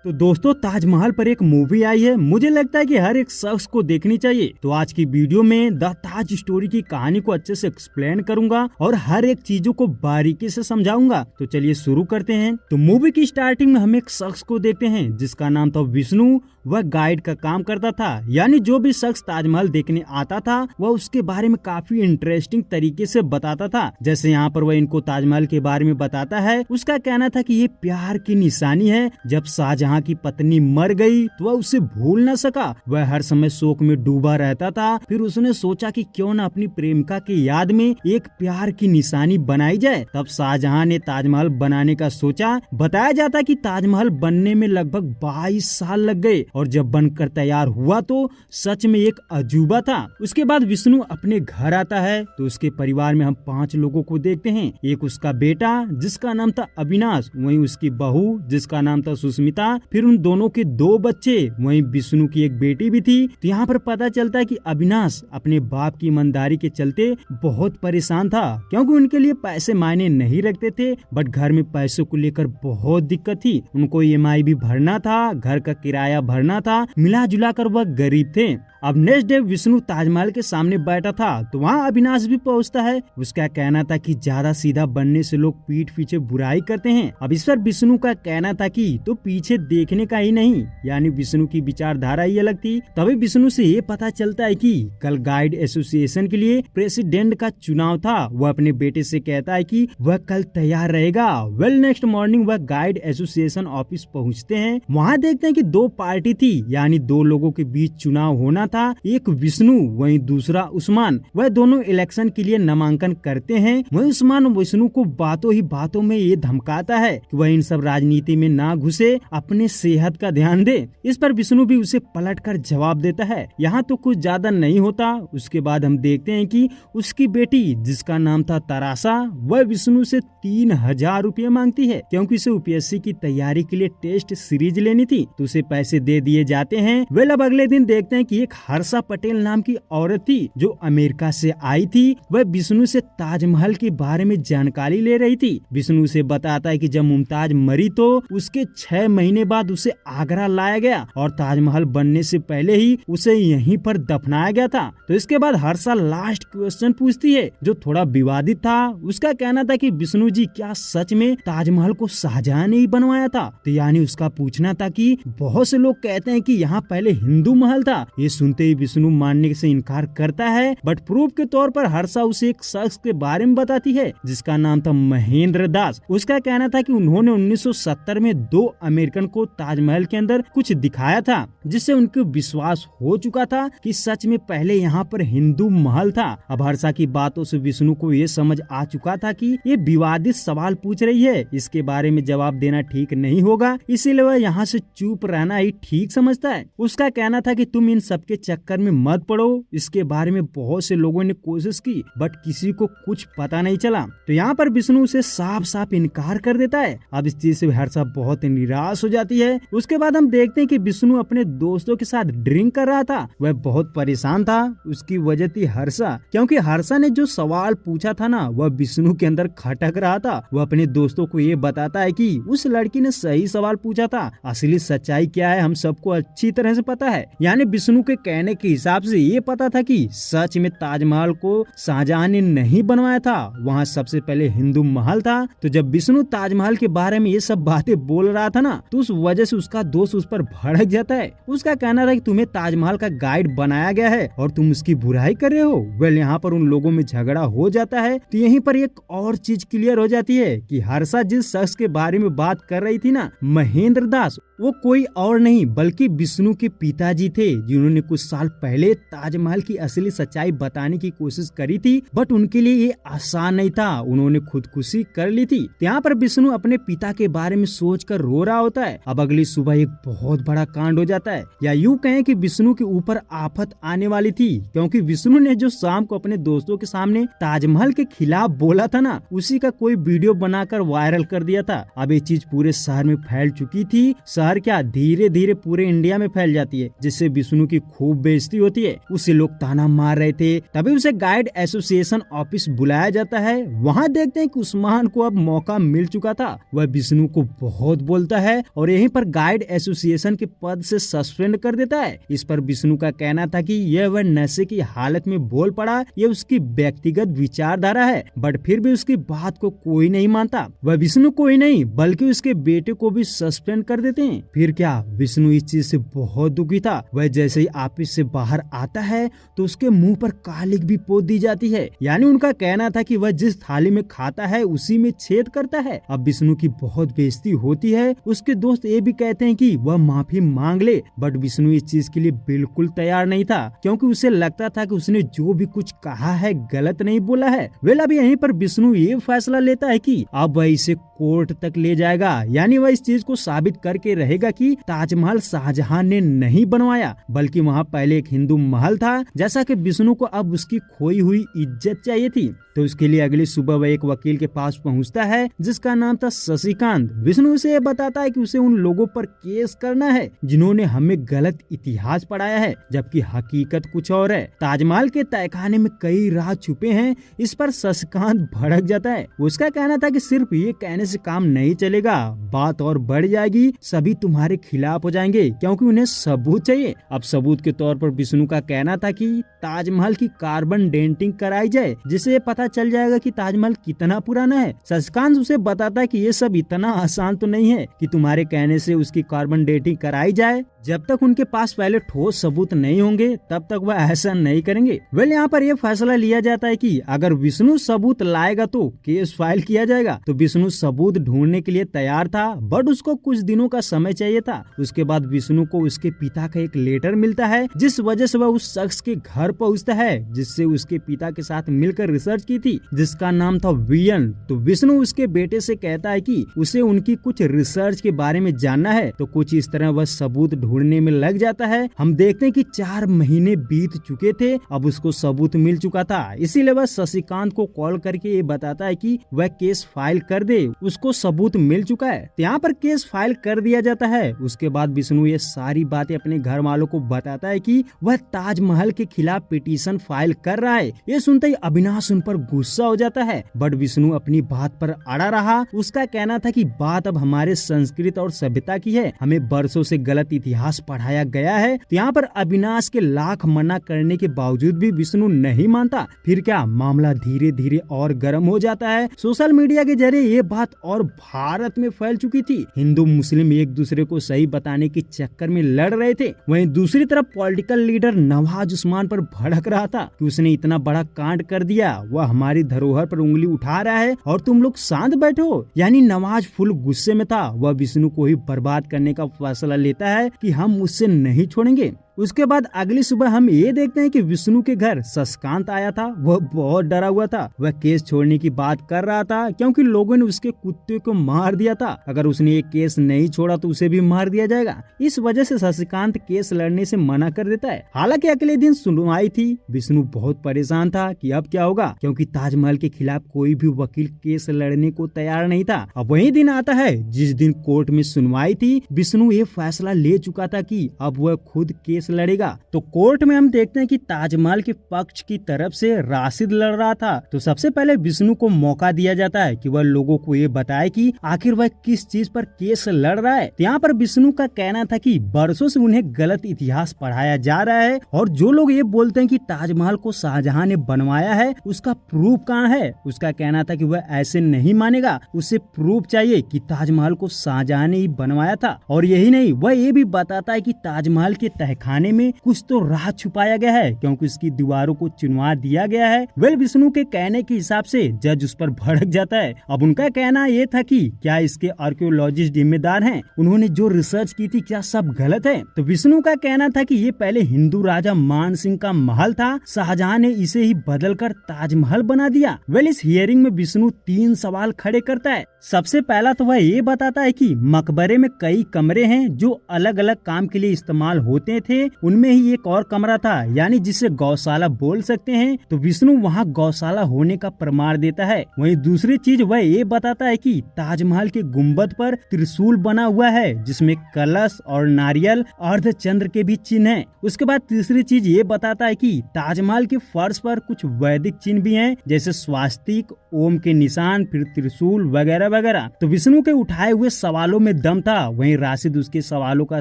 तो दोस्तों ताजमहल पर एक मूवी आई है, मुझे लगता है कि हर एक शख्स को देखनी चाहिए। तो आज की वीडियो में द ताज स्टोरी की कहानी को अच्छे से एक्सप्लेन करूंगा और हर एक चीजों को बारीकी से समझाऊंगा। तो चलिए शुरू करते हैं। तो मूवी की स्टार्टिंग में हम एक शख्स को देखते हैं जिसका नाम था विष्णु। वह गाइड का काम करता था, यानी जो भी शख्स ताजमहल देखने आता था वह उसके बारे में काफी इंटरेस्टिंग तरीके से बताता था। जैसे यहाँ पर वह इनको ताजमहल के बारे में बताता है। उसका कहना था कि ये प्यार की निशानी है। जब शाहजहां की पत्नी मर गई तो वह उसे भूल न सका। वह हर समय शोक में डूबा रहता था। फिर उसने सोचा कि क्यों न अपनी प्रेमिका की याद में एक प्यार की निशानी बनाई जाए। तब शाहजहां ने ताजमहल बनाने का सोचा। बताया जाता कि ताजमहल बनने में लगभग 22 साल लग गए और जब बनकर तैयार हुआ तो सच में एक अजूबा था। उसके बाद विष्णु अपने घर आता है तो उसके परिवार में हम 5 लोगों को देखते हैं। एक उसका बेटा जिसका नाम था अविनाश, वहीं उसकी बहू जिसका नाम था सुष्मिता, फिर उन दोनों के 2 बच्चे, वहीं विष्णु की एक बेटी भी थी। तो यहाँ पर पता चलता है कि अविनाश अपने बाप की ईमानदारी के चलते बहुत परेशान था, क्योंकि उनके लिए पैसे मायने नहीं रखते थे। बट घर में पैसों को लेकर बहुत दिक्कत थी। उनको ईएमआई भी भरना था, घर का किराया भरना था, मिला जुला कर वह गरीब थे। अब नेक्स्ट डे विष्णु ताजमहल के सामने बैठा था तो वहाँ अविनाश भी पहुँचता है। उसका कहना था कि ज्यादा सीधा बनने से लोग पीठ पीछे बुराई करते हैं। अब इस पर विष्णु का कहना था कि तो पीछे देखने का ही नहीं, यानी विष्णु की विचारधारा ही अलग थी। तभी विष्णु से ये पता चलता है कि कल गाइड एसोसिएशन के लिए प्रेसिडेंट का चुनाव था। वह अपने बेटे से कहता है कि वह कल तैयार रहेगा। नेक्स्ट मॉर्निंग वह गाइड एसोसिएशन ऑफिस पहुँचते हैं। वहाँ देखते हैं कि 2 पार्टी थी, यानी 2 लोगों के बीच चुनाव होना था। एक विष्णु वहीं दूसरा उस्मान। वह दोनों इलेक्शन के लिए नामांकन करते हैं। वहीं उस्मान विष्णु को बातों ही बातों में ये धमकाता है कि वह इन सब राजनीति में ना घुसे, अपने सेहत का ध्यान दे। इस पर विष्णु भी उसे पलटकर जवाब देता है। यहाँ तो कुछ ज्यादा नहीं होता। उसके बाद हम देखते हैं कि उसकी बेटी जिसका नाम था तरासा, वह विष्णु से 3000 रुपये मांगती है, क्योंकि उसे यूपीएससी की तैयारी के लिए टेस्ट सीरीज लेनी थी। तो उसे पैसे दे दिए जाते हैं। अब अगले दिन देखते हैं कि एक हर्षा पटेल नाम की औरत थी जो अमेरिका से आई थी। वह विष्णु से ताजमहल के बारे में जानकारी ले रही थी। विष्णु से बताता है कि जब मुमताज मरी तो उसके 6 महीने बाद उसे आगरा लाया गया और ताजमहल बनने से पहले ही उसे यहीं पर दफनाया गया था। तो इसके बाद हर्षा लास्ट क्वेश्चन पूछती है जो थोड़ा विवादित था। उसका कहना था कि विष्णु जी क्या सच में ताजमहल को शाहजहां ने ही बनवाया था? तो यानी उसका पूछना था कि बहुत से लोग कहते हैं कि यहाँ पहले हिंदू महल था। ये सुनते ही विष्णु मानने से इनकार करता है। बट प्रूफ के तौर पर हर्षा उसे एक शख्स के बारे में बताती है जिसका नाम था महेंद्र दास। उसका कहना था कि उन्होंने 1970 में 2 अमेरिकन को ताजमहल के अंदर कुछ दिखाया था, जिससे उनको विश्वास हो चुका था कि सच में पहले यहाँ पर हिंदू महल था। अब हर्षा की बातों से विष्णु को ये समझ आ चुका था कि ये विवादित सवाल पूछ रही है, इसके बारे में जवाब देना ठीक नहीं होगा, इसीलिए वह यहाँ से चुप रहना ही ठीक समझता है। उसका कहना था कि तुम इन सबके चक्कर में मत पड़ो। इसके बारे में बहुत से लोगों ने कोशिश की बट किसी को कुछ पता नहीं चला। तो यहाँ पर विष्णु उसे साफ साफ इनकार कर देता है। अब इस चीज से हर्षा बहुत निराश हो जाती है। उसके बाद हम देखते हैं कि विष्णु अपने दोस्तों के साथ ड्रिंक कर रहा था। वह बहुत परेशान था। उसकी वजह थी हर्षा, क्योंकि हर्षा ने जो सवाल पूछा था ना वह विष्णु के अंदर खटक रहा था। वह अपने दोस्तों को ये बताता है कि उस लड़की ने सही सवाल पूछा था, असली सच्चाई क्या है हम सबको अच्छी तरह से पता है। यानी विष्णु के कहने के हिसाब से ये पता था कि सच में ताजमहल को शाहजहां ने नहीं बनवाया था, वहाँ सबसे पहले हिंदू महल था। तो जब विष्णु ताजमहल के बारे में ये सब बातें बोल रहा था ना तो उस वजह से उसका दोस्त उस पर भड़क जाता है। उसका कहना था कि तुम्हें ताजमहल का गाइड बनाया गया है और तुम उसकी बुराई कर रहे हो। यहाँ पर उन लोगों में झगड़ा हो जाता है। तो यहीं पर एक और चीज क्लियर हो जाती है कि हर्षा जिस शख्स के बारे में बात कर रही थी ना, महेंद्र दास, वो कोई और नहीं बल्कि विष्णु के पिताजी थे, जिन्होंने कुछ साल पहले ताजमहल की असली सच्चाई बताने की कोशिश करी थी। बट उनके लिए ये आसान नहीं था, उन्होंने खुदकुशी कर ली थी। यहाँ पर विष्णु अपने पिता के बारे में सोचकर रो रहा होता है। अब अगली सुबह एक बहुत बड़ा कांड हो जाता है, या यूँ कहें कि विष्णु के ऊपर आफत आने वाली थी, क्योंकि विष्णु ने जो शाम को अपने दोस्तों के सामने ताजमहल के खिलाफ बोला था ना, उसी का कोई वीडियो बनाकर वायरल कर दिया था। अब ये चीज पूरे शहर में फैल चुकी थी। शहर क्या धीरे धीरे पूरे इंडिया में फैल जाती है, जिससे विष्णु की खूब बेइज्जती होती है। उसे लोग ताना मार रहे थे। तभी उसे गाइड एसोसिएशन ऑफिस बुलाया जाता है। वहाँ देखते हैं कि उस्मान को अब मौका मिल चुका था। वह विष्णु को बहुत बोलता है और और यहीं पर गाइड एसोसिएशन के पद से सस्पेंड कर देता है। इस पर विष्णु का कहना था कि यह वह नशे की हालत में बोल पड़ा, ये उसकी व्यक्तिगत विचारधारा है, बट फिर भी उसकी बात को कोई नहीं मानता। वह विष्णु को ही नहीं बल्कि उसके बेटे को भी सस्पेंड कर देते हैं। फिर क्या, विष्णु इस चीज से बहुत दुखी था। वह जैसे ही ऑफिस से बाहर आता है तो उसके मुंह पर कालिक भी पोत दी जाती है। यानी उनका कहना था कि वह जिस थाली में खाता है उसी में छेद करता है। अब विष्णु की बहुत बेइज्जती होती है। उसके दोस्त ये भी कहते हैं कि वह माफी मांग ले, बट विष्णु इस चीज के लिए बिल्कुल तैयार नहीं था, क्योंकि उसे लगता था कि उसने जो भी कुछ कहा है गलत नहीं बोला है। वेल अब यहीं पर विष्णु ये फैसला लेता है कि अब वह इसे कोर्ट तक ले जाएगा। यानी वह इस चीज को साबित करके रहेगा कि ताजमहल शाहजहां ने नहीं बनवाया, बल्कि वहाँ पहले एक हिंदू महल था, जैसा कि विष्णु को अब उसकी खोई हुई इज्जत चाहिए थी। तो उसके लिए अगली सुबह वह एक वकील के पास पहुंचता है जिसका नाम था शशिकांत। विष्णु उसे बताता है कि उसे उन लोगों पर केस करना है जिन्होंने हमें गलत इतिहास पढ़ाया है, जबकि हकीकत कुछ और है। ताजमहल के तहखाने में कई राज छुपे हैं। इस पर शशिकांत भड़क जाता है। उसका कहना था कि सिर्फ ये कहने से काम नहीं चलेगा, बात और बढ़ जाएगी, सभी तुम्हारे खिलाफ हो जाएंगे, क्योंकि उन्हें सबूत चाहिए। अब सबूत के तौर पर विष्णु का कहना था कि ताजमहल की कार्बन डेटिंग कराई जाए, जिससे पता चल जाएगा कि ताजमहल कितना पुराना है। शशिकांत उसे बताता है कि ये सब इतना आसान तो नहीं है कि तुम्हारे कहने से उसकी कार्बन डेटिंग कराई जाए। जब तक उनके पास पहले ठोस सबूत नहीं होंगे तब तक वह ऐसा नहीं करेंगे। वेल यहाँ पर यह फैसला लिया जाता है कि अगर विष्णु सबूत लाएगा तो केस फाइल किया जाएगा। तो विष्णु सबूत ढूंढने के लिए तैयार था, बट उसको कुछ दिनों का समय चाहिए था। उसके बाद विष्णु को उसके पिता का एक लेटर मिलता है, जिस वजह से वह उस शख्स के घर पहुँचता है जिससे उसके पिता के साथ मिलकर रिसर्च की थी, जिसका नाम था वियन। तो विष्णु उसके बेटे से कहता है कि उसे उनकी कुछ रिसर्च के बारे में जानना है। तो कुछ इस तरह वह सबूत ढूंढने में लग जाता है। हम देखते हैं कि 4 महीने बीत चुके थे, अब उसको सबूत मिल चुका था। इसीलिए वह शशिकांत को कॉल करके ये बताता है कि वह केस फाइल कर दे, उसको सबूत मिल चुका है। तो यहाँ पर केस फाइल कर दिया जाता है। उसके बाद विष्णु ये सारी बातें अपने घर वालों को बताता है कि वह ताजमहल के खिलाफ पिटीशन फाइल कर रहा है। ये सुनते ही अविनाश उन पर गुस्सा हो जाता है, बट विष्णु अपनी बात पर अड़ा रहा। उसका कहना था कि बात अब हमारे संस्कृति और सभ्यता की है, हमें बरसों से गलत इतिहास पढ़ाया गया है। तो यहाँ पर अविनाश के लाख मना करने के बावजूद भी विष्णु नहीं मानता। फिर क्या, मामला धीरे धीरे और गर्म हो जाता है। सोशल मीडिया के जरिए ये बात और भारत में फैल चुकी थी। हिंदू मुस्लिम एक दूसरे को सही बताने के चक्कर में लड़ रहे थे। वहीं दूसरी तरफ पॉलिटिकल लीडर नवाज उस्मान पर भड़क रहा था कि उसने इतना बड़ा कांड कर दिया, वह हमारी धरोहर पर उंगली उठा रहा है और तुम लोग शांत बैठे हो। यानी नवाज फुल गुस्से में था। वह विष्णु को ही बर्बाद करने का फैसला लेता है कि हम उससे नहीं छोड़ेंगे। उसके बाद अगली सुबह हम ये देखते हैं कि विष्णु के घर शशिकांत आया था। वह बहुत डरा हुआ था। वह केस छोड़ने की बात कर रहा था क्योंकि लोगों ने उसके कुत्ते को मार दिया था। अगर उसने ये केस नहीं छोड़ा तो उसे भी मार दिया जाएगा। इस वजह से शशिकांत केस लड़ने से मना कर देता है। हालांकि अगले दिन सुनवाई थी। विष्णु बहुत परेशान था कि अब क्या होगा, क्योंकि ताजमहल के खिलाफ कोई भी वकील केस लड़ने को तैयार नहीं था। अब वही दिन आता है जिस दिन कोर्ट में सुनवाई थी। विष्णु ये फैसला ले चुका था कि अब वह खुद केस लड़ेगा। तो कोर्ट में हम देखते हैं कि ताजमहल के पक्ष की तरफ से राशिद लड़ रहा था। तो सबसे पहले विष्णु को मौका दिया जाता है कि वह लोगों को ये बताए कि आखिर वह किस चीज पर केस लड़ रहा है। तो यहाँ पर विष्णु का कहना था कि बरसों से उन्हें गलत इतिहास पढ़ाया जा रहा है और जो लोग ये बोलते हैं कि ताजमहल को शाहजहां ने बनवाया है, उसका प्रूफ कहाँ है। उसका कहना था कि वह ऐसे नहीं मानेगा, उसे प्रूफ चाहिए कि ताजमहल को शाहजहां ने ही बनवाया था। और यही नहीं, वह ये भी बताता है कि ताजमहल के तहखाने में कुछ तो राज छुपाया गया है, क्योंकि उसकी दीवारों को चुनवा दिया गया है। वेल विष्णु के कहने के हिसाब से जज उस पर भड़क जाता है। अब उनका कहना ये था कि क्या इसके आर्कियोलॉजिस्ट जिम्मेदार हैं, उन्होंने जो रिसर्च की थी क्या सब गलत है। तो विष्णु का कहना था कि ये पहले हिंदू राजा मान सिंह का महल था, शाहजहां ने इसे ही बदलकर ताजमहल बना दिया। वेल इस हियरिंग में विष्णु 3 सवाल खड़े करता है। सबसे पहला तो वह ये बताता है कि मकबरे में कई कमरे हैं जो अलग अलग काम के लिए इस्तेमाल होते थे, उनमें ही एक और कमरा था, यानी जिसे गौशाला बोल सकते हैं। तो विष्णु वहाँ गौशाला होने का प्रमाण देता है। वहीं दूसरी चीज वह ये बताता है कि ताजमहल के गुम्बद पर त्रिशूल बना हुआ है जिसमें कलश और नारियल अर्धचंद्र के भी चिन्ह हैं। उसके बाद तीसरी चीज ये बताता है कि ताजमहल के फर्श पर कुछ वैदिक चिन्ह भी हैं, जैसे स्वास्तिक, ओम के निशान, फिर त्रिशूल वगैरह वगैरह। तो विष्णु के उठाए हुए सवालों में दम था, वहीं राशिद उसके सवालों का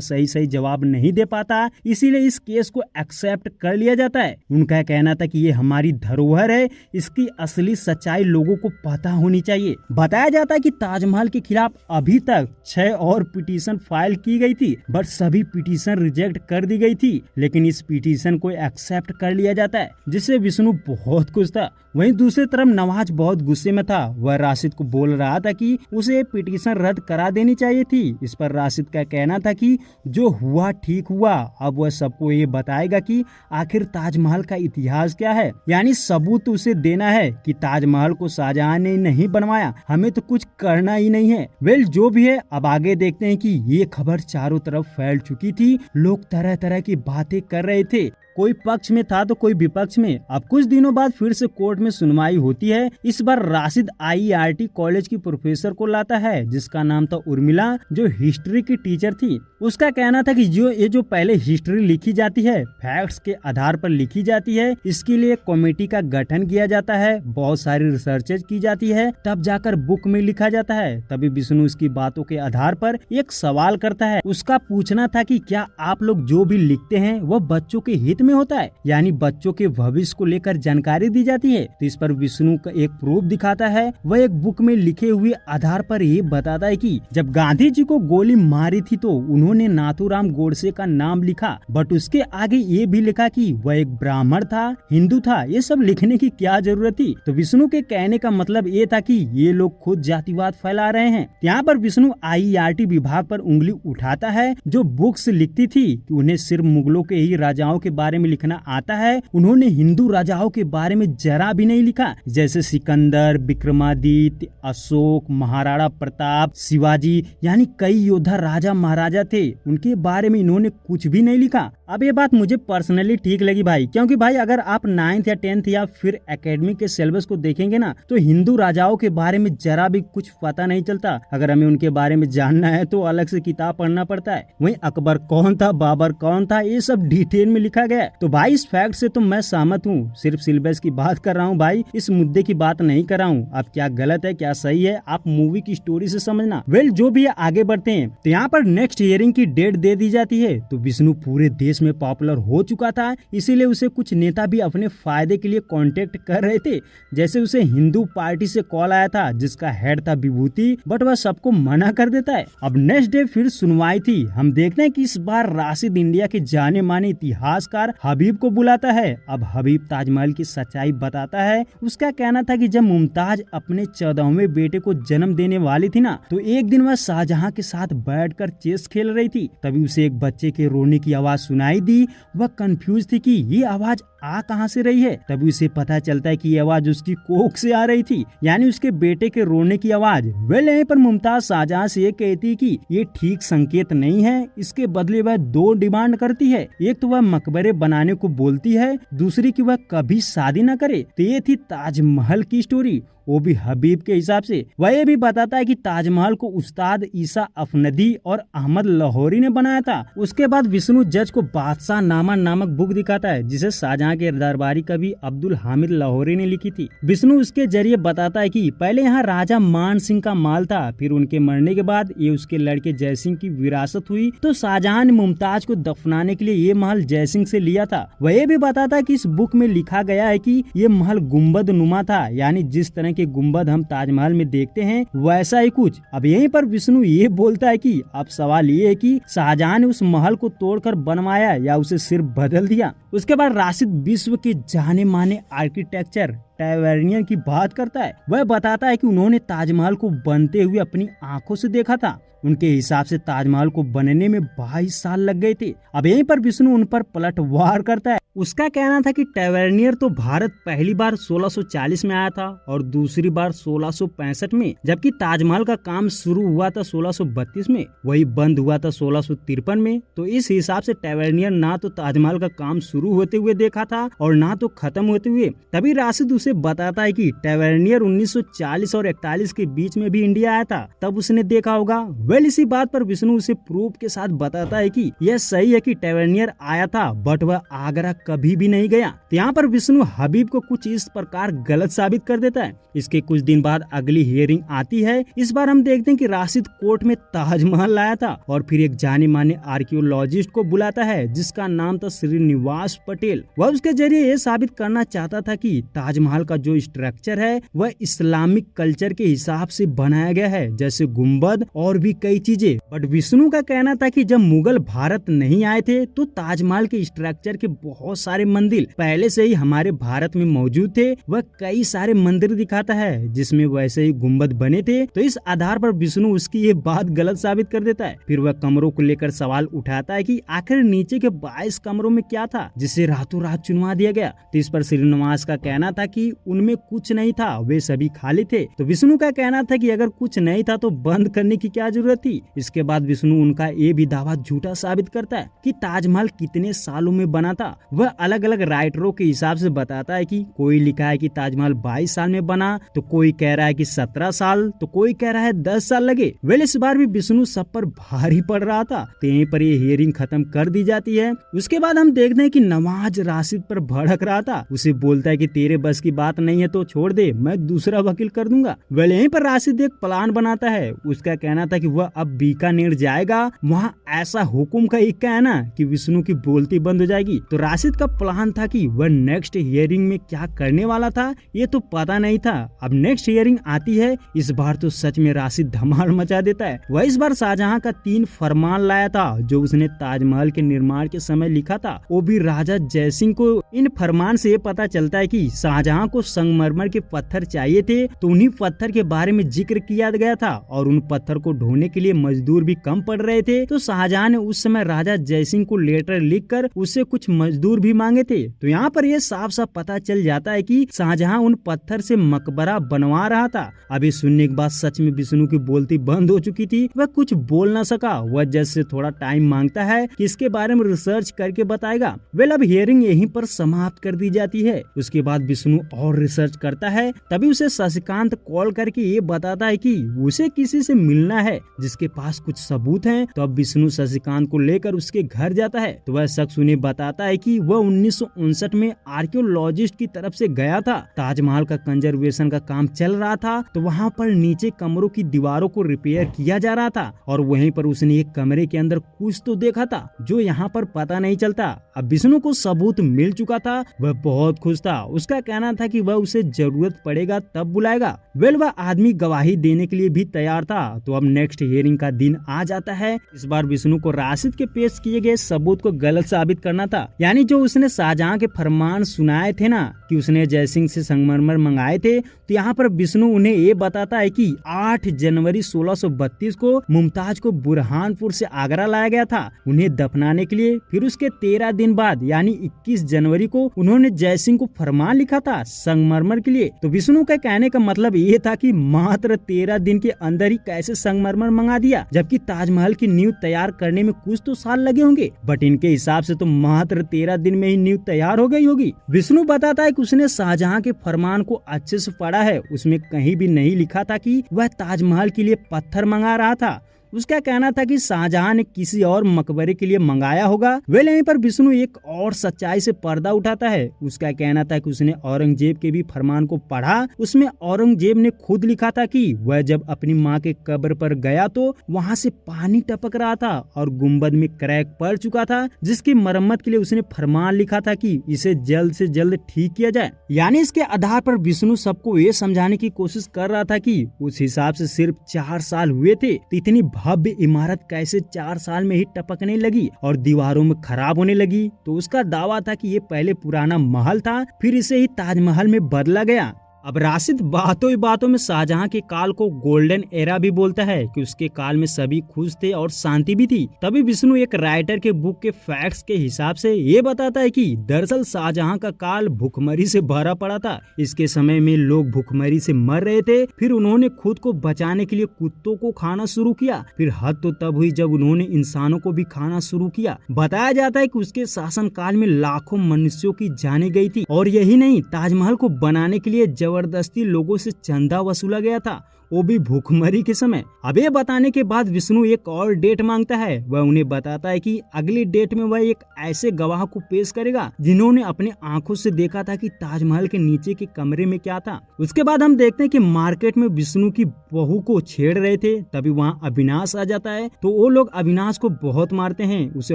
सही सही जवाब नहीं दे पाता, इसीलिए इस केस को एक्सेप्ट कर लिया जाता है। उनका कहना था कि ये हमारी धरोहर है, इसकी असली सच्चाई लोगों को पता होनी चाहिए। बताया जाता है कि ताजमहल के खिलाफ अभी तक 6 और पिटीशन फाइल की गई थी, बट सभी पिटीशन रिजेक्ट कर दी गई थी, लेकिन इस पिटीशन को एक्सेप्ट कर लिया जाता है, जिससे विष्णु बहुत खुश था। वहीं दूसरी तरफ नवाज बहुत गुस्से में था। वह राशिद को बोल रहा था कि उसे पिटीशन रद्द करा देनी चाहिए थी। इस पर राशिद का कहना था कि जो हुआ ठीक हुआ, अब वह सबको ये बताएगा कि आखिर ताजमहल का इतिहास क्या है, यानी सबूत उसे देना है कि ताजमहल को शाहजहां ने नहीं बनवाया, हमें तो कुछ करना ही नहीं है। वेल, जो भी है, अब आगे देखते हैं कि ये खबर चारों तरफ फैल चुकी थी, लोग तरह तरह की बातें कर रहे थे, कोई पक्ष में था तो कोई विपक्ष में। अब कुछ दिनों बाद फिर से कोर्ट में सुनवाई होती है। इस बार राशिद IERT कॉलेज की प्रोफेसर को लाता है, जिसका नाम था उर्मिला, जो हिस्ट्री की टीचर थी। उसका कहना था कि जो पहले हिस्ट्री लिखी जाती है, फैक्ट्स के आधार पर लिखी जाती है, इसके लिए कमेटी का गठन किया जाता है, बहुत सारी रिसर्चेज की जाती है, तब जाकर बुक में लिखा जाता है। तभी विष्णु इसकी बातों के आधार पर एक सवाल करता है। उसका पूछना था कि क्या आप लोग जो भी लिखते हैं वह बच्चों के हित में होता है, यानी बच्चों के भविष्य को लेकर जानकारी दी जाती है। तो इस पर विष्णु का एक प्रूफ दिखाता है। वह एक बुक में लिखे हुए आधार पर ये बताता है कि जब गांधी जी को गोली मारी थी तो उन्होंने नाथूराम गोडसे का नाम लिखा, बट उसके आगे ये भी लिखा कि वह एक ब्राह्मण था, हिंदू था। ये सब लिखने की क्या जरूरत थी? तो विष्णु के कहने का मतलब ये था कि ये लोग खुद जातिवाद फैला रहे हैं। यहाँ पर विष्णु IERT विभाग पर उंगली उठाता है, जो बुक्स लिखती थी कि उन्हें सिर्फ मुगलों के ही राजाओं के बारे में लिखना आता है, उन्होंने हिंदू राजाओं के बारे में जरा भी नहीं लिखा, जैसे सिकंदर, विक्रमादित्य, अशोक, महाराणा प्रताप, शिवाजी, यानी कई योद्धा राजा महाराजा थे, उनके बारे में इन्होंने कुछ भी नहीं लिखा। अब ये बात मुझे पर्सनली ठीक लगी भाई, क्योंकि भाई अगर आप 9th या 10th या फिर एकेडमी के सिलेबस को देखेंगे ना, तो हिंदू राजाओं के बारे में जरा भी कुछ पता नहीं चलता। अगर हमें उनके बारे में जानना है तो अलग से किताब पढ़ना पड़ता है। वहीं अकबर कौन था, बाबर कौन था, ये सब डिटेल में लिखा गया है। तो भाई इस फैक्ट से तो मैं सहमत हूँ, सिर्फ सिलेबस की बात कर रहा हूँ भाई, इस मुद्दे की बात नहीं कर रहा हूँ। अब क्या गलत है क्या सही है, आप मूवी की स्टोरी से समझना। वेल, जो भी है आगे बढ़ते हैं। तो यहाँ पर नेक्स्ट हियरिंग की डेट दे दी जाती है। तो विष्णु पूरे देश में पॉपुलर हो चुका था, इसीलिए उसे कुछ नेता भी अपने फायदे के लिए कांटेक्ट कर रहे थे। जैसे उसे हिंदू पार्टी से कॉल आया था, जिसका हेड था विभूति, बट वह सबको मना कर देता है। अब नेक्स्ट डे फिर सुनवाई थी। हम देखते हैं कि इस बार राशिद इंडिया के जाने माने इतिहासकार हबीब को बुलाता है। अब हबीब ताजमहल की सच्चाई बताता है। उसका कहना था कि जब मुमताज अपने 14वें बेटे को जन्म देने वाली थी ना, तो एक दिन वह शाहजहां के साथ बैठकर चेस खेल रही थी। तभी उसे एक बच्चे के रोने की आवाज सुनाई दी। वह कंफ्यूज थी कि ये आवाज आ कहां से रही है। तभी उसे पता चलता है कि ये आवाज उसकी कोख से आ रही थी, यानी उसके बेटे के रोने की आवाज। वेल, यहीं पर मुमताज शाहजहां से ये कहती कि ये ठीक संकेत नहीं है। इसके बदले वह 2 डिमांड करती है। एक तो वह मकबरे बनाने को बोलती है, दूसरी कि वह कभी शादी न करे। तो ये थी ताजमहल की स्टोरी, वो भी हबीब के हिसाब से। वह ये भी बताता है कि ताजमहल को उस्ताद ईसा अफनदी और अहमद लाहौरी ने बनाया था। उसके बाद विष्णु जज को बादशाह नामा नामक बुक दिखाता है, जिसे शाहजहां के दरबारी कवि अब्दुल हामिद लाहौरी ने लिखी थी। विष्णु उसके जरिए बताता है कि पहले यहाँ राजा मान सिंह का माल था, फिर उनके मरने के बाद ये उसके लड़के जयसिंह की विरासत हुई, तो शाहजहां ने मुमताज को दफनाने के लिए ये महल जयसिंह से लिया था। वह ये भी बताता है कि इस बुक में लिखा गया है कि ये महल गुम्बद नुमा था, यानी जिस तरह के गुम्बद हम ताजमहल में देखते हैं वैसा ही कुछ। अब यहीं पर विष्णु ये बोलता है कि अब सवाल ये है कि शाहजहां ने उस महल को तोड़कर बनवाया या उसे सिर्फ बदल दिया। उसके बाद राशिद विश्व के जाने माने आर्किटेक्चर टैवर्नियर की बात करता है। वह बताता है कि उन्होंने ताजमहल को बनते हुए अपनी आंखों से देखा था। उनके हिसाब से ताजमहल को बनने में 22 साल लग गए थे। अब यहीं पर विष्णु उन पर पलटवार करता है। उसका कहना था कि टैवर्नियर तो भारत पहली बार 1640 में आया था और दूसरी बार 1665 में, जबकि ताजमहल का काम शुरू हुआ था 1632 में, वही बंद हुआ था 1653 में। तो इस हिसाब से टैवर्नियर ना तो ताजमहल का काम शुरू होते हुए देखा था और ना तो खत्म होते हुए। तभी राशिद उसे उसे बताता है कि टैवर्नियर 1940 और 41 के बीच में भी इंडिया आया था, तब उसने देखा होगा। वेल इसी बात पर विष्णु उसे प्रूफ के साथ बताता है कि यह सही है कि टैवर्नियर आया था, बट वह आगरा कभी भी नहीं गया। तो यहाँ पर विष्णु हबीब को कुछ इस प्रकार गलत साबित कर देता है। इसके कुछ दिन बाद अगली हियरिंग आती है। इस बार हम देखते हैं कि राशिद कोर्ट में ताजमहल लाया था और फिर एक जाने माने आर्कियोलॉजिस्ट को बुलाता है जिसका नाम था श्रीनिवास पटेल। वह उसके जरिए ये साबित करना चाहता था कि ताजमहल का जो स्ट्रक्चर है वह इस्लामिक कल्चर के हिसाब से बनाया गया है, जैसे गुम्बद और भी कई चीजें। बट विष्णु का कहना था कि जब मुगल भारत नहीं आए थे तो ताजमहल के स्ट्रक्चर के बहुत सारे मंदिर पहले से ही हमारे भारत में मौजूद थे। वह कई सारे मंदिर दिखाता है जिसमें वैसे ही गुम्बद बने थे। तो इस आधार पर विष्णु उसकी ये बात गलत साबित कर देता है। फिर वह कमरों को लेकर सवाल उठाता है कि आखिर नीचे के 22 कमरों में क्या था जिसे रातों रात चुनवा दिया गया। तो इस पर श्रीनिवास का कहना था कि उनमें कुछ नहीं था, वे सभी खाली थे। तो विष्णु का कहना था कि अगर कुछ नहीं था तो बंद करने की क्या जरूरत थी। इसके बाद विष्णु उनका ये भी दावा झूठा साबित करता है कि ताजमहल कितने सालों में बना था। वह अलग अलग राइटरों के हिसाब से बताता है कि कोई लिखा है कि ताजमहल 22 साल में बना, तो कोई कह रहा है कि 17 साल, तो कोई कह रहा है 10 साल लगे। वेल इस बार भी विष्णु सब पर भारी पड़ रहा था। तो यहीं पर ये हियरिंग खत्म कर दी जाती है। उसके बाद हम देखते हैं कि नवाज राशिद पर भड़क रहा था। उसे बोलता है कि तेरे बस की बात नहीं है तो छोड़ दे, मैं दूसरा वकील कर दूंगा। वेल यहीं पर राशिद एक प्लान बनाता है। उसका कहना था कि वह अब बीकानेर जाएगा, वहाँ ऐसा हुकुम का इक्का है ना कि विष्णु की बोलती बंद हो जाएगी। तो राशिद का प्लान था कि वह नेक्स्ट हियरिंग में क्या करने वाला था ये तो पता नहीं था। अब नेक्स्ट हियरिंग आती है। इस बार तो सच में राशिद धमाल मचा देता है। वह इस बार शाहजहां का 3 फरमान लाया था जो उसने ताजमहल के निर्माण के समय लिखा था, वो भी राजा जयसिंह को। इन फरमान से पता चलता है कि शाहजहां को संगमरमर के पत्थर चाहिए थे, तो उन्हीं पत्थर के बारे में जिक्र किया गया था और उन पत्थर को ढोने के लिए मजदूर भी कम पड़ रहे थे। तो शाहजहां ने उस समय राजा जयसिंह को लेटर लिखकर उससे कुछ मजदूर भी मांगे थे। तो यहाँ पर यह साफ साफ पता चल जाता है कि शाहजहां उन पत्थर से मकबरा बनवा रहा था। अभी सुनने के बाद सच में विष्णु की बोलती बंद हो चुकी थी। वह कुछ बोल ना सका। वह जज से थोड़ा टाइम मांगता है कि इसके बारे में रिसर्च करके बताएगा। वेल अब हियरिंग यहीं पर समाप्त कर दी जाती है। उसके बाद विष्णु और रिसर्च करता है। तभी उसे शशिकांत कॉल करके ये बताता है कि उसे किसी से मिलना है जिसके पास कुछ सबूत हैं। तो अब विष्णु शशिकांत को लेकर उसके घर जाता है। तो वह शख्स उन्हें बताता है कि वह 1959 में आर्कियोलॉजिस्ट की तरफ से गया था। ताजमहल का कंजर्वेशन का काम चल रहा था, तो वहाँ पर नीचे कमरों की दीवारों को रिपेयर किया जा रहा था और वहीं पर उसने एक कमरे के अंदर कुछ तो देखा था जो यहाँ पर पता नहीं चलता। अब विष्णु को सबूत मिल चुका था। वह बहुत खुश था। उसका कहना था कि वह उसे जरूरत पड़ेगा तब बुलाएगा। वेल वह आदमी गवाही देने के लिए भी तैयार था। तो अब नेक्स्ट हियरिंग का दिन आ जाता है। इस बार विष्णु को राशिद के पेश किए गए सबूत को गलत साबित करना था। यानी जो उसने शाहजहां के फरमान सुनाए थे ना कि उसने जयसिंह से संगमरमर मंगाए थे, तो यहाँ पर विष्णु उन्हें ये बताता है कि 8 जनवरी 1632 को मुमताज को बुरहानपुर से आगरा लाया गया था उन्हें दफनाने के लिए। फिर उसके 13 दिन बाद यानी 21 जनवरी को उन्होंने जयसिंह को फरमान लिखा था संगमरमर के लिए। तो विष्णु का कहने का मतलब ये था कि मात्र 13 दिन के अंदर ही कैसे संगमरमर मंगा दिया, जबकि ताजमहल की नींव तैयार करने में कुछ तो साल लगे होंगे। बट इनके हिसाब से तो मात्र 13 दिन में ही नींव तैयार हो गई होगी। विष्णु बताता है कि उसने शाहजहां के फरमान को अच्छे से पढ़ा है। उसमें कहीं भी नहीं लिखा था कि वह ताजमहल के लिए पत्थर मंगा रहा था। उसका कहना था कि शाहजहां ने किसी और मकबरे के लिए मंगाया होगा। वेल यहीं पर विष्णु एक और सच्चाई से पर्दा उठाता है। उसका कहना था कि उसने औरंगजेब के भी फरमान को पढ़ा। उसमें औरंगजेब ने खुद लिखा था कि वह जब अपनी माँ के कब्र पर गया तो वहाँ से पानी टपक रहा था और गुम्बद में क्रैक पड़ चुका था, जिसकी मरम्मत के लिए उसने फरमान लिखा था कि इसे जल्द से जल्द ठीक किया जाए। यानी इसके आधार पर विष्णु सबको ये समझाने की कोशिश कर रहा था कि उस हिसाब से सिर्फ 4 साल हुए थे तो इतनी भव्य इमारत कैसे 4 साल में ही टपकने लगी और दीवारों में खराब होने लगी। तो उसका दावा था कि ये पहले पुराना महल था, फिर इसे ही ताजमहल में बदला गया। अब राशिद बातों ही बातों में शाहजहां के काल को गोल्डन एरा भी बोलता है कि उसके काल में सभी खुश थे और शांति भी थी। तभी विष्णु एक राइटर के बुक के फैक्ट्स के हिसाब से ये बताता है कि दरअसल शाहजहां का काल भुखमरी से भरा पड़ा था। इसके समय में लोग भुखमरी से मर रहे थे। फिर उन्होंने खुद को बचाने के लिए कुत्तों को खाना शुरू किया। फिर हद तो तब हुई जब उन्होंने इंसानों को भी खाना शुरू किया। बताया जाता है कि उसके शासन काल में लाखों मनुष्यों की जाने गई थी। और यही नहीं, ताजमहल को बनाने के लिए जबरदस्ती लोगों से चंदा वसूला गया था, वो भी भूखमरी के समय। अब ये बताने के बाद विष्णु एक और डेट मांगता है। वह उन्हें बताता है कि अगली डेट में वह एक ऐसे गवाह को पेश करेगा जिन्होंने अपने आंखों से देखा था कि ताजमहल के नीचे के कमरे में क्या था। उसके बाद हम देखते हैं कि मार्केट में विष्णु की बहू को छेड़ रहे थे। तभी वहाँ अविनाश आ जाता है। तो वो लोग अविनाश को बहुत मारते हैं। उसे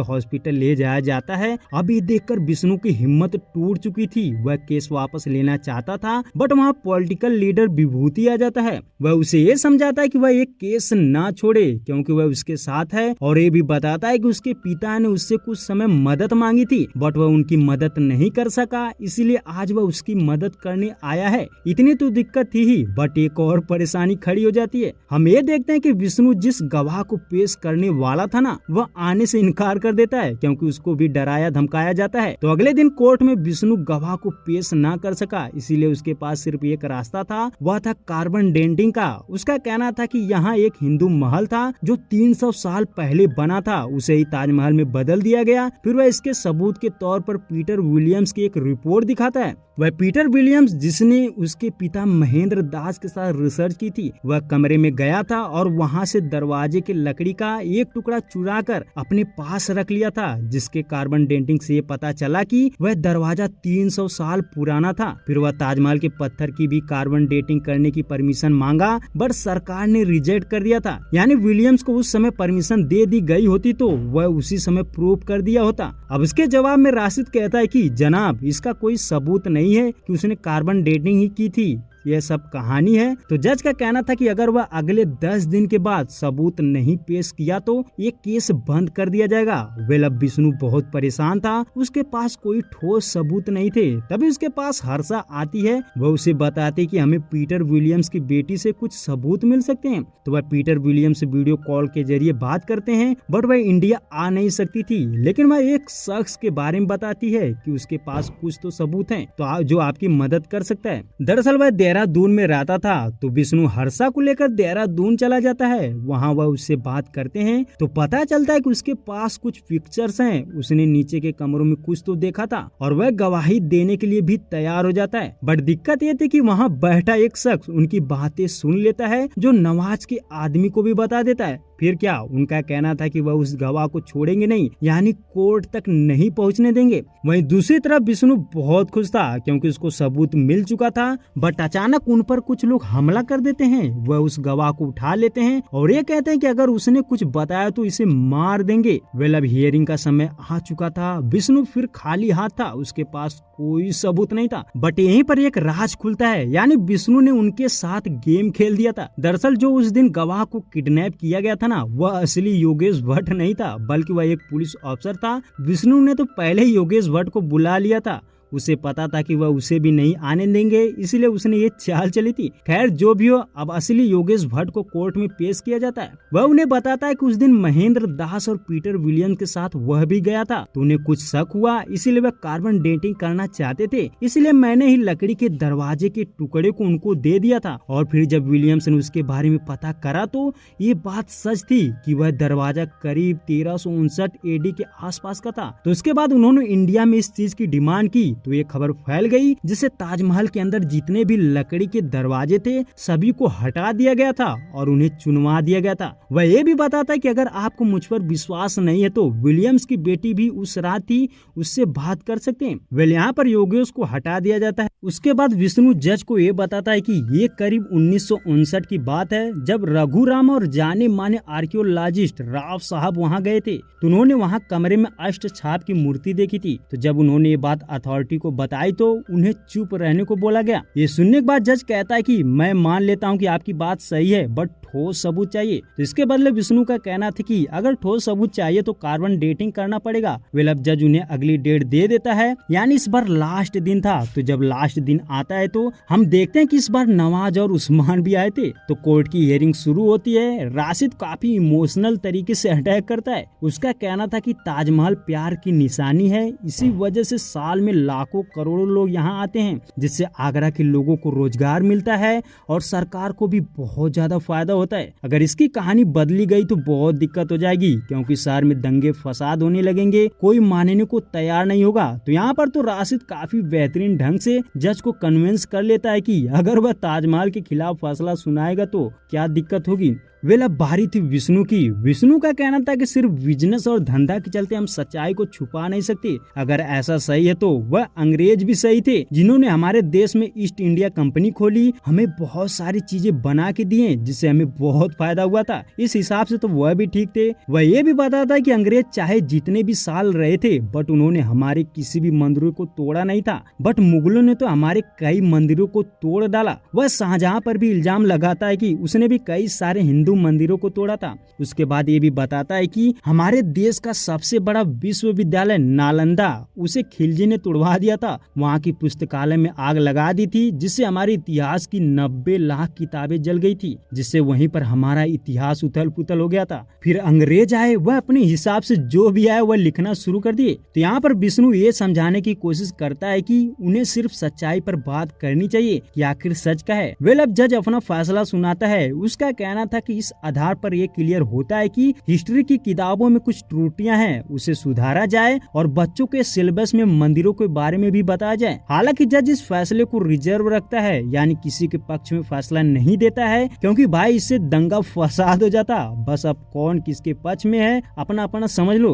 हॉस्पिटल ले जाया जाता है। अब ये देखकर विष्णु की हिम्मत टूट चुकी थी। वह केस वापस लेना चाहता था, बट वहाँ पॉलिटिकल लीडर विभूति आ जाता है। वह उसे ये समझाता है कि वह एक केस ना छोड़े क्योंकि वह उसके साथ है। और ये भी बताता है कि उसके पिता ने उससे कुछ समय मदद मांगी थी, बट वह उनकी मदद नहीं कर सका, इसीलिए आज वह उसकी मदद करने आया है। इतनी तो दिक्कत थी ही, बट एक और परेशानी खड़ी हो जाती है। हम ये देखते हैं कि विष्णु जिस गवाह को पेश करने वाला था ना, वह आने से इनकार कर देता है क्योंकि उसको भी डराया धमकाया जाता है। तो अगले दिन कोर्ट में विष्णु गवाह को पेश ना कर सका, इसीलिए उसके पास सिर्फ एक रास्ता था, वह था कार्बन डेटिंग का। उसका कहना था कि यहाँ एक हिंदू महल था जो 300 साल पहले बना था, उसे ही ताजमहल में बदल दिया गया। फिर वह इसके सबूत के तौर पर पीटर विलियम्स की एक रिपोर्ट दिखाता है। वह पीटर विलियम्स जिसने उसके पिता महेंद्र दास के साथ रिसर्च की थी, वह कमरे में गया था और वहाँ से दरवाजे के लकड़ी का एक टुकड़ा चुरा कर अपने पास रख लिया था, जिसके कार्बन डेटिंग से पता चला कि वह दरवाजा 300 साल पुराना था। फिर वह ताजमहल के पत्थर की भी कार्बन डेटिंग करने की परमिशन मांगा, बट सरकार ने रिजेक्ट कर दिया था। यानी विलियम्स को उस समय परमिशन दे दी गई होती तो वह उसी समय प्रूव कर दिया होता। अब इसके जवाब में राशिद कहता है कि जनाब, इसका कोई सबूत नहीं है कि उसने कार्बन डेटिंग ही की थी, यह सब कहानी है। तो जज का कहना था कि अगर वह अगले 10 दिन के बाद सबूत नहीं पेश किया तो ये केस बंद कर दिया जाएगा। वेल, अब विष्णु बहुत परेशान था, उसके पास कोई ठोस सबूत नहीं थे। तभी उसके पास हर्षा आती है। वह उसे बताती कि हमें पीटर विलियम्स की बेटी से कुछ सबूत मिल सकते हैं। तो वह पीटर विलियम्स से वीडियो कॉल के जरिए बात करते हैं, बट वह इंडिया आ नहीं सकती थी। लेकिन वह एक शख्स के बारे में बताती है कि उसके पास कुछ तो सबूत है तो जो आपकी मदद कर सकता है। दरअसल वह देहरादून में रहता था। तो विष्णु हर्षा को लेकर देहरादून चला जाता है। वहाँ वह उससे बात करते हैं तो पता चलता है कि उसके पास कुछ पिक्चर्स हैं। उसने नीचे के कमरों में कुछ तो देखा था और वह गवाही देने के लिए भी तैयार हो जाता है। बट दिक्कत ये थी कि वहाँ बैठा एक शख्स उनकी बातें सुन लेता है, जो नवाज के आदमी को भी बता देता है। फिर क्या, उनका कहना था कि वह उस गवाह को छोड़ेंगे नहीं, यानी कोर्ट तक नहीं पहुंचने देंगे। वहीं दूसरी तरफ विष्णु बहुत खुश था क्योंकि उसको सबूत मिल चुका था। बट अचानक उन पर कुछ लोग हमला कर देते हैं। वह उस गवाह को उठा लेते हैं और ये कहते हैं कि अगर उसने कुछ बताया तो इसे मार देंगे। वेल, अब हियरिंग का समय आ चुका था। विष्णु फिर खाली हाथ था, उसके पास कोई सबूत नहीं था। बट यहीं पर एक राज खुलता है, यानी विष्णु ने उनके साथ गेम खेल दिया था। दरअसल जो उस दिन गवाह को किडनैप किया गया था ना, वह असली योगेश भट्ट नहीं था, बल्कि वह एक पुलिस अफसर था। विष्णु ने तो पहले ही योगेश भट्ट को बुला लिया था। उसे पता था कि वह उसे भी नहीं आने देंगे, इसलिए उसने ये चाल चली थी। खैर जो भी हो, अब असली योगेश भट्ट को कोर्ट में पेश किया जाता है। वह उन्हें बताता है कि उस दिन महेंद्र दास और पीटर विलियम्स के साथ वह भी गया था। तो उन्हें कुछ शक हुआ, इसीलिए वह कार्बन डेटिंग करना चाहते थे। इसलिए मैंने ही लकड़ी के दरवाजे के टुकड़े को उनको दे दिया था। और फिर जब विलियम्स ने उसके बारे में पता करा तो ये बात सच थी कि वह दरवाजा करीब 1359 AD के आसपास का था। तो उसके बाद उन्होंने इंडिया में इस चीज की डिमांड की तो ये खबर फैल गई, जिससे ताजमहल के अंदर जितने भी लकड़ी के दरवाजे थे सभी को हटा दिया गया था और उन्हें चुनवा दिया गया था। वह ये भी बताता है कि अगर आपको मुझ पर विश्वास नहीं है तो विलियम्स की बेटी भी उस रात थी, उससे बात कर सकते हैं। वेल, यहाँ पर योगेश को हटा दिया जाता है। उसके बाद विष्णु जज को ये बताता है कि ये करीब 1959 की बात है, जब रघुराम और जाने माने आर्कियोलॉजिस्ट राव साहब वहाँ गए थे। तो उन्होंने वहाँ कमरे में अष्ट छाप की मूर्ति देखी थी। तो जब उन्होंने ये बात अथॉरिटी पार्टी को बताई तो उन्हें चुप रहने को बोला गया। ये सुनने के बाद जज कहता है कि मैं मान लेता हूँ कि आपकी बात सही है, बट ठोस सबूत चाहिए। तो इसके बदले विष्णु का कहना था कि अगर ठोस सबूत चाहिए तो कार्बन डेटिंग करना पड़ेगा। वेल अब जज उन्हें अगली डेट दे देता है, यानी इस बार लास्ट दिन था। तो जब लास्ट दिन आता है तो हम देखते हैं कि इस बार नवाज और उस्मान भी आए थे। तो कोर्ट की हियरिंग शुरू होती है। राशिद काफी इमोशनल तरीके से अटैक करता है। उसका कहना था कि ताजमहल प्यार की निशानी है, इसी वजह से साल में लाखों करोड़ों लोग यहाँ आते हैं, जिससे आगरा के लोगों को रोजगार मिलता है और सरकार को भी बहुत ज्यादा फायदा होता है। अगर इसकी कहानी बदली गई तो बहुत दिक्कत हो जाएगी, क्योंकि शहर में दंगे फसाद होने लगेंगे, कोई मानने को तैयार नहीं होगा। तो यहाँ पर तो राशिद काफी बेहतरीन ढंग से जज को कन्विंस कर लेता है कि अगर वह ताजमहल के खिलाफ फैसला सुनाएगा तो क्या दिक्कत होगी। वेल अब बारी थी विष्णु की। विष्णु का कहना था कि सिर्फ बिजनेस और धंधा के चलते हम सच्चाई को छुपा नहीं सकते। अगर ऐसा सही है तो वह अंग्रेज भी सही थे, जिन्होंने हमारे देश में ईस्ट इंडिया कंपनी खोली, हमें बहुत सारी चीजें बना के दिए, जिससे हमें बहुत फायदा हुआ था। इस हिसाब से तो वह भी ठीक थे। वह ये भी बताता था कि अंग्रेज चाहे जितने भी साल रहे थे, बट उन्होंने हमारे किसी भी मंदिरों को तोड़ा नहीं था, बट मुगलों ने तो हमारे कई मंदिरों को तोड़ डाला। वह शाहजहां पर भी इल्जाम लगाता है कि उसने भी कई सारे हिंदू मंदिरों को तोड़ा था। उसके बाद ये भी बताता है कि हमारे देश का सबसे बड़ा विश्वविद्यालय नालंदा, उसे खिलजी ने तोड़वा दिया था। वहाँ की पुस्तकालय में आग लगा दी थी, जिससे हमारे इतिहास की 90 लाख किताबें जल गई थी, जिससे वहीं पर हमारा इतिहास उथल पुथल हो गया था। फिर अंग्रेज आए, वह अपने हिसाब से जो भी आया वह लिखना शुरू कर दिए। तो यहाँ पर विष्णु ये समझाने की कोशिश करता है कि उन्हें सिर्फ सच्चाई पर बात करनी चाहिए कि आखिर सच का है। वेल अब जज अपना फैसला सुनाता है। उसका कहना था कि इस आधार पर यह क्लियर होता है कि हिस्ट्री की किताबों में कुछ त्रुटियां हैं, उसे सुधारा जाए और बच्चों के सिलेबस में मंदिरों के बारे में भी बताया जाए। हालांकि जज इस फैसले को रिजर्व रखता है, यानी किसी के पक्ष में फैसला नहीं देता है, क्योंकि भाई इससे दंगा फसाद हो जाता। बस अब कौन किसके पक्ष में है अपना अपना समझ लो।